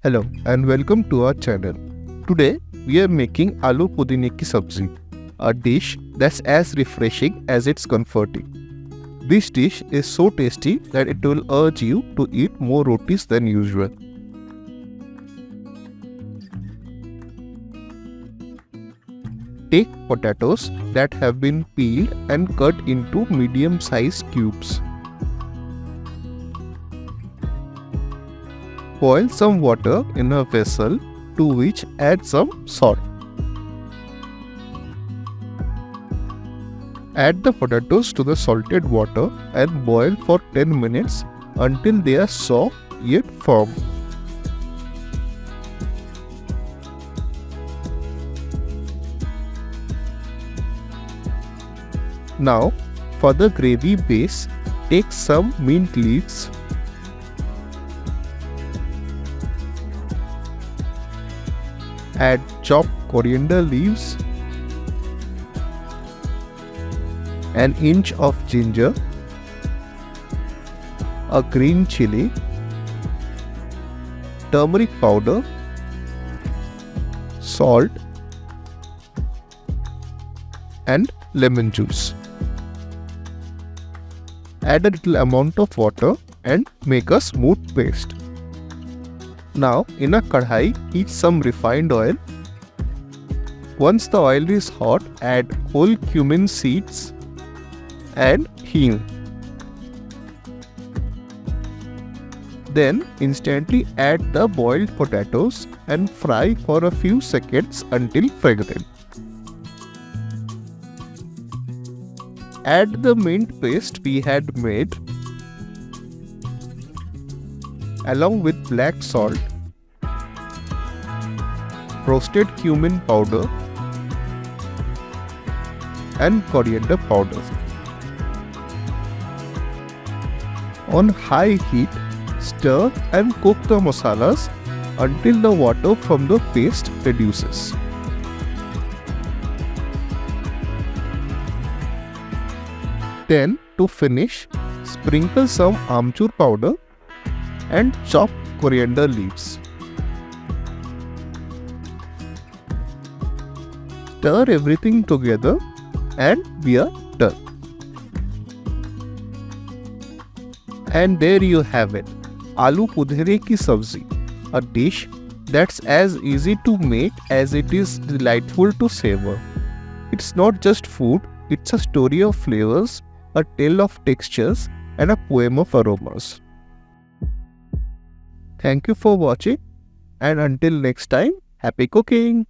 Hello and welcome to our channel. Today we are making Aloo Pudine ki Sabzi, a dish that's as refreshing as it's comforting. This dish is so tasty that it will urge you to eat more rotis than usual. Take potatoes that have been peeled and cut into medium-sized cubes. Boil some water in a vessel to which add some salt. Add the potatoes to the salted water and boil for 10 minutes until they are soft yet firm. Now, for the gravy base, take some mint leaves, add chopped coriander leaves, an inch of ginger, a green chili, turmeric powder, salt, and lemon juice. Add a little amount of water and make a smooth paste. Now in a kadhai, heat some refined oil. Once the oil is hot, add whole cumin seeds and hing. Then instantly add the boiled potatoes and fry for a few seconds until fragrant. Add the mint paste we had made along with black salt, roasted cumin powder and coriander powder. On high heat, stir and cook the masalas until the water from the paste reduces. Then, to finish, sprinkle some amchur powder and chop coriander leaves. Stir everything together and we are done. And there you have it, Aloo Pudine ki Sabzi, a dish that's as easy to make as it is delightful to savor. It's not just food, it's a story of flavors, a tale of textures, and a poem of aromas. Thank you for watching, and until next time, happy cooking!